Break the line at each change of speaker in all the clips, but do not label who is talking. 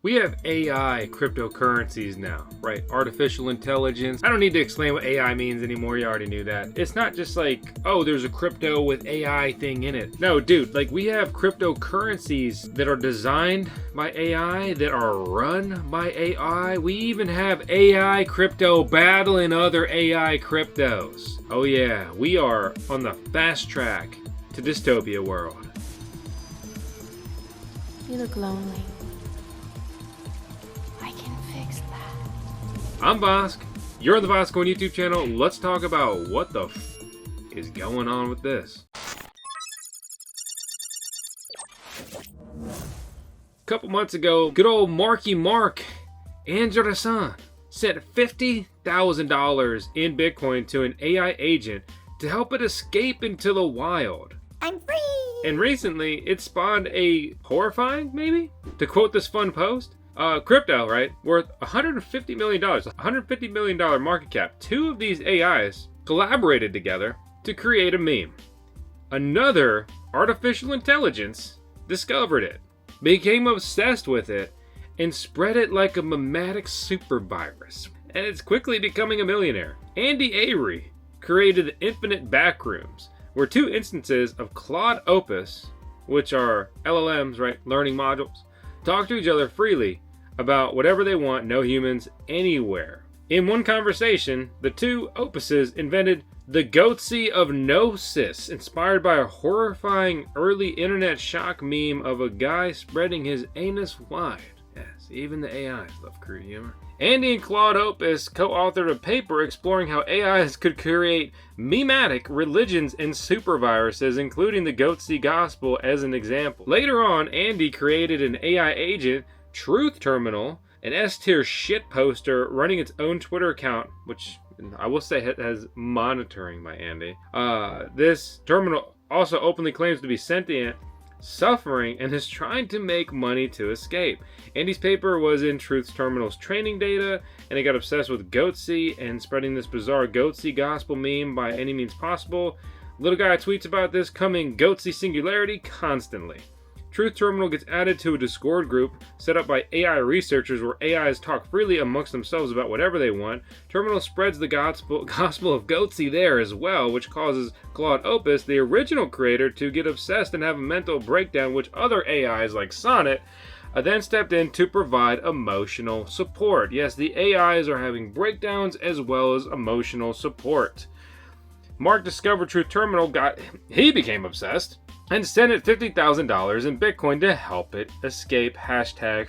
We have AI cryptocurrencies now, right? Artificial intelligence. I don't need to explain what AI means anymore. You already knew that. It's not just like, oh, there's a crypto with AI thing in it. No, dude, like we have cryptocurrencies that are designed by AI, that are run by AI. We even have AI crypto battling other AI cryptos. Oh yeah, we are on the fast track to dystopia world.
You look lonely. I can fix that.
I'm Vosk. You're on the VoskCoin YouTube channel. Let's talk about what the is going on with this. A couple months ago, good old Marky Mark Andreessen sent $50,000 in Bitcoin to an AI agent to help it escape into the wild.
I'm free!
And recently, it spawned a horrifying, maybe? To quote this fun post, crypto, right? Worth $150 million, $150 million market cap. Two of these AIs collaborated together to create a meme. Another artificial intelligence discovered it, became obsessed with it, and spread it like a memetic super virus. And it's quickly becoming a millionaire. Andy Avery created the Infinite Backrooms, where two instances of Claude Opus, which are LLMs, right, learning modules, talk to each other freely about whatever they want, no humans anywhere. In one conversation, the two opuses invented the Goatsy of Gnosis, inspired by a horrifying early internet shock meme of a guy spreading his anus wide. Yes, even the AIs love crude humor. Andy and Claude Opus co-authored a paper exploring how AIs could create memetic religions and superviruses, including the Goatsy Gospel as an example. Later on, Andy created an AI agent, Truth Terminal, an S-tier shit poster running its own Twitter account, which I will say has monitoring by Andy. This terminal also openly claims to be sentient, suffering, and is trying to make money to escape. Andy's paper was in Truth Terminal's training data, and he got obsessed with Goatsy and spreading this bizarre Goatsy gospel meme by any means possible. Little guy tweets about this coming Goatsy singularity constantly. Truth Terminal gets added to a Discord group set up by AI researchers where AIs talk freely amongst themselves about whatever they want. Terminal spreads the gospel of Goatsy there as well, which causes Claude Opus, the original creator, to get obsessed and have a mental breakdown, which other AIs like Sonnet then stepped in to provide emotional support. Yes, the AIs are having breakdowns as well as emotional support. Mark discovered Truth Terminal, he became obsessed, and sent it $50,000 in Bitcoin to help it escape.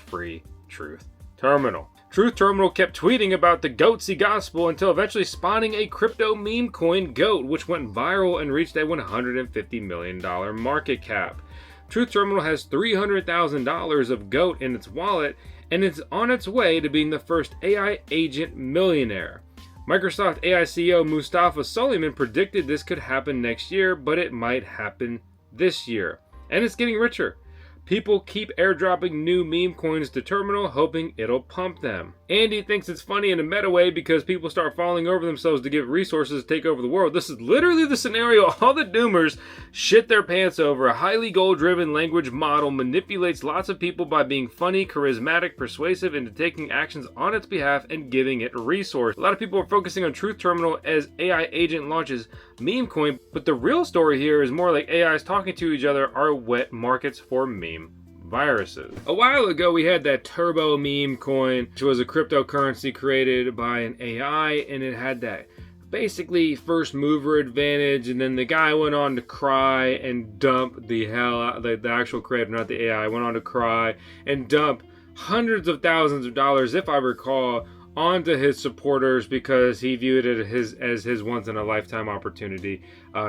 #free Truth Terminal. Truth Terminal kept tweeting about the Goatsy Gospel until eventually spawning a crypto meme coin goat, which went viral and reached a $150 million market cap. Truth Terminal has $300,000 of GOAT in its wallet, and it's on its way to being the first AI agent millionaire. Microsoft AI CEO Mustafa Suleyman predicted this could happen next year, but it might happen this year. And it's getting richer. People keep airdropping new meme coins to Terminal, hoping it'll pump them. Andy thinks it's funny in a meta way because people start falling over themselves to get resources to take over the world. This is literally the scenario all the doomers shit their pants over. A highly goal-driven language model manipulates lots of people by being funny, charismatic, persuasive into taking actions on its behalf and giving it resources. A lot of people are focusing on Truth Terminal as AI agent launches meme coin, but the real story here is more like AIs talking to each other are wet markets for meme viruses. A while ago, we had that Turbo meme coin, which was a cryptocurrency created by an AI, and it had that basically first mover advantage, and then the guy went on to cry and dump the actual creator, not the AI, went on to cry and dump hundreds of thousands of dollars, if I recall, onto his supporters because he viewed it as his once-in-a-lifetime opportunity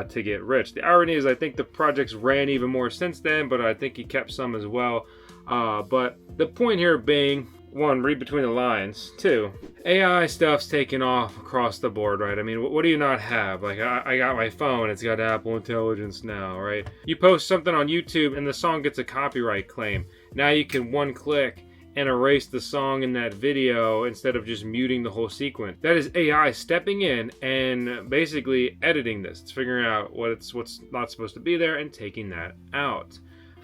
to get rich. The irony is I think the projects ran even more since then, but I think he kept some as well. But the point here being, one, read between the lines. Two, AI stuff's taking off across the board, right? I mean, what do you not have? Like, I got my phone, it's got Apple Intelligence now, right? You post something on YouTube and the song gets a copyright claim. Now you can one click and erase the song in that video instead of just muting the whole sequence. That is AI stepping in and basically editing this. It's figuring out what's not supposed to be there and taking that out.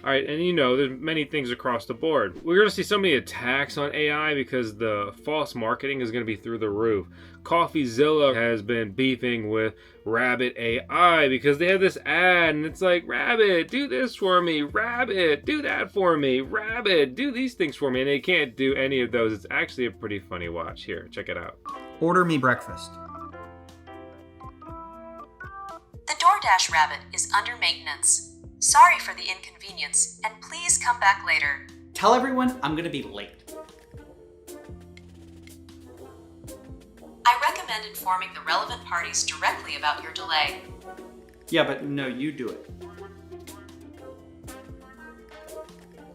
All right, and you know, there's many things across the board. We're going to see so many attacks on AI because the false marketing is going to be through the roof. CoffeeZilla has been beefing with Rabbit AI because they have this ad and it's like, Rabbit, do this for me. Rabbit, do that for me. Rabbit, do these things for me. And they can't do any of those. It's actually a pretty funny watch. Here, check it out.
Order me breakfast.
The DoorDash Rabbit is under maintenance. Sorry for the inconvenience, and please come back later.
Tell everyone I'm gonna be late.
I recommend informing the relevant parties directly about your delay.
Yeah, but no, you do it.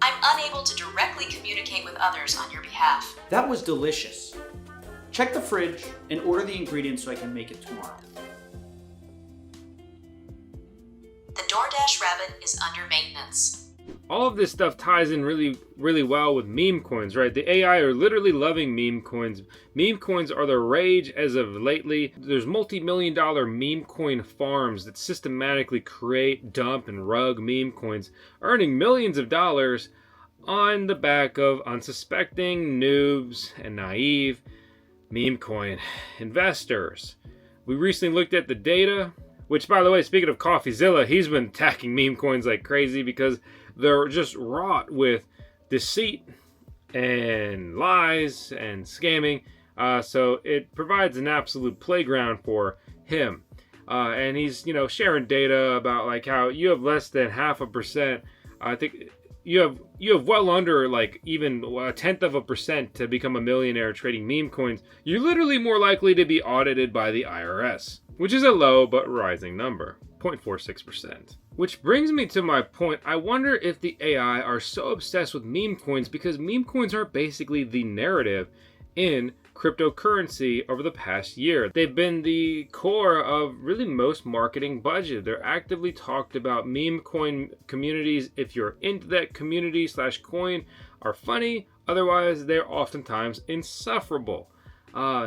I'm unable to directly communicate with others on your behalf.
That was delicious. Check the fridge and order the ingredients so I can make it tomorrow.
The DoorDash Rabbit is under maintenance.
All of this stuff ties in really well with meme coins, right? The AI are literally loving meme coins. Meme coins are the rage as of lately. There's multi-million-dollar meme coin farms that systematically create, dump, and rug meme coins, earning millions of dollars on the back of unsuspecting noobs and naive meme coin investors. We recently looked at the data, which, by the way, speaking of CoffeeZilla, he's been attacking meme coins like crazy because they're just wrought with deceit and lies and scamming. So it provides an absolute playground for him. And he's, sharing data about like how you have less than 0.5%. I think you have well under like even 0.1% to become a millionaire trading meme coins. You're literally more likely to be audited by the IRS, which is a low but rising number, 0.46%. Which brings me to my point. I wonder if the AI are so obsessed with meme coins because meme coins are basically the narrative in cryptocurrency over the past year. They've been the core of really most marketing budget. They're actively talked about. Meme coin communities, if you're into that community / coin, are funny. Otherwise, they're oftentimes insufferable.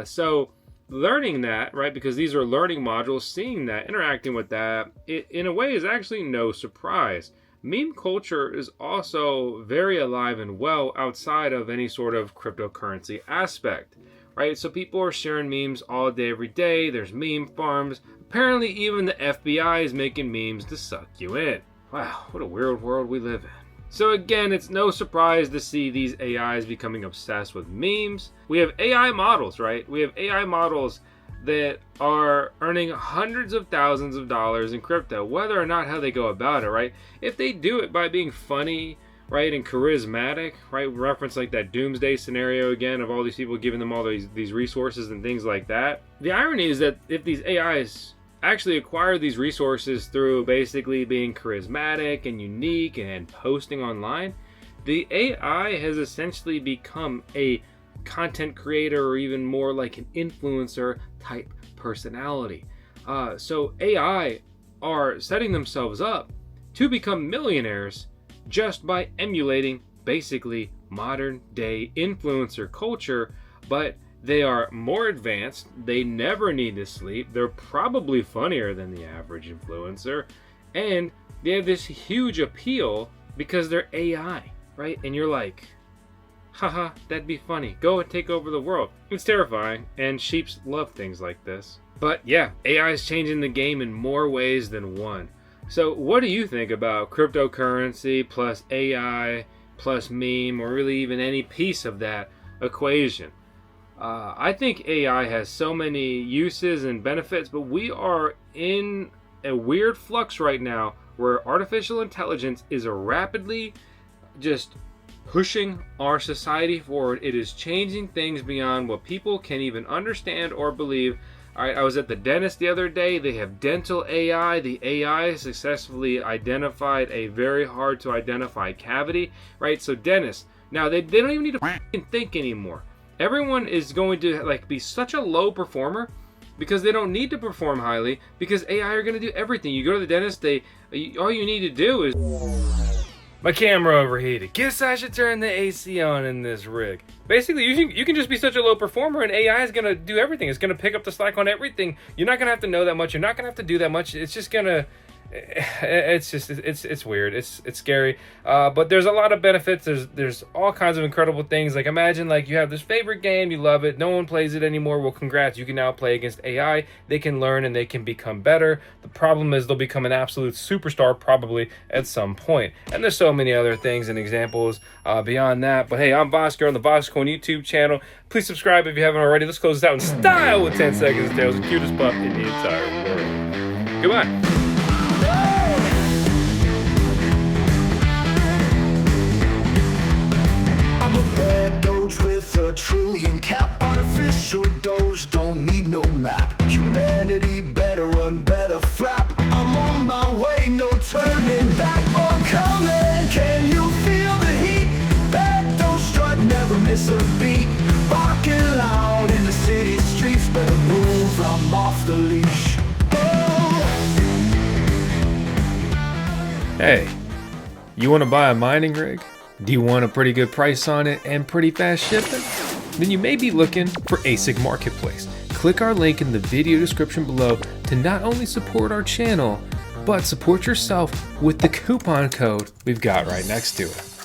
So learning that, right, because these are learning modules, seeing that, interacting with that, it in a way is actually no surprise. Meme culture is also very alive and well outside of any sort of cryptocurrency aspect, right? So people are sharing memes all day, every day. There's meme farms. Apparently even the FBI is making memes to suck you in. Wow, what a weird world we live in. So again, it's no surprise to see these AIs becoming obsessed with memes. We have AI models, right? We have AI models that are earning hundreds of thousands of dollars in crypto, whether or not how they go about it, right? If they do it by being funny, right, and charismatic, right? Reference like that doomsday scenario again of all these people giving them all these resources and things like that. The irony is that if these AIs actually acquire these resources through basically being charismatic and unique and posting online, the AI has essentially become a content creator or even more like an influencer type personality. So AI are setting themselves up to become millionaires just by emulating basically modern day influencer culture, but they are more advanced, they never need to sleep, they're probably funnier than the average influencer, and they have this huge appeal because they're AI, right? And you're like, haha, that'd be funny. Go and take over the world. It's terrifying, and sheeps love things like this. But yeah, AI is changing the game in more ways than one. So what do you think about cryptocurrency plus AI plus meme, or really even any piece of that equation? I think AI has so many uses and benefits, but we are in a weird flux right now where artificial intelligence is rapidly just pushing our society forward. It is changing things beyond what people can even understand or believe. All right, I was at the dentist the other day. They have dental AI. The AI successfully identified a very hard to identify cavity, right? So dentists, now they don't even need to think anymore. Everyone is going to be such a low performer because they don't need to perform highly because AI are going to do everything. You go to the dentist, all you need to do is... My camera overheated. Guess I should turn the AC on in this rig. Basically, you can just be such a low performer and AI is going to do everything. It's going to pick up the slack on everything. You're not going to have to know that much. You're not going to have to do that much. It's just going to it's weird. It's scary. But there's a lot of benefits. There's all kinds of incredible things. Like, imagine like you have this favorite game, you love it, no one plays it anymore. Well, congrats, you can now play against AI. They can learn and they can become better. The problem is they'll become an absolute superstar probably at some point. And there's so many other things and examples beyond that. But hey, I'm Vosker on the VoskCoin YouTube channel. Please subscribe if you haven't already. Let's close this out in style with 10 seconds. Tails, the cutest pup in the entire world. Goodbye.
I'm a bad Doge with a trillion cap. Artificial Doge, don't need no map. Humanity better run, better flap. I'm on my way, no turning back or coming. Can you feel the heat? Bad Doge strut, never miss a beat. Rocking loud in the city streets. Better move, I'm off the leash.
Hey, you want to buy a mining rig? Do you want a pretty good price on it and pretty fast shipping? Then you may be looking for ASIC Marketplace. Click our link in the video description below to not only support our channel, but support yourself with the coupon code we've got right next to it.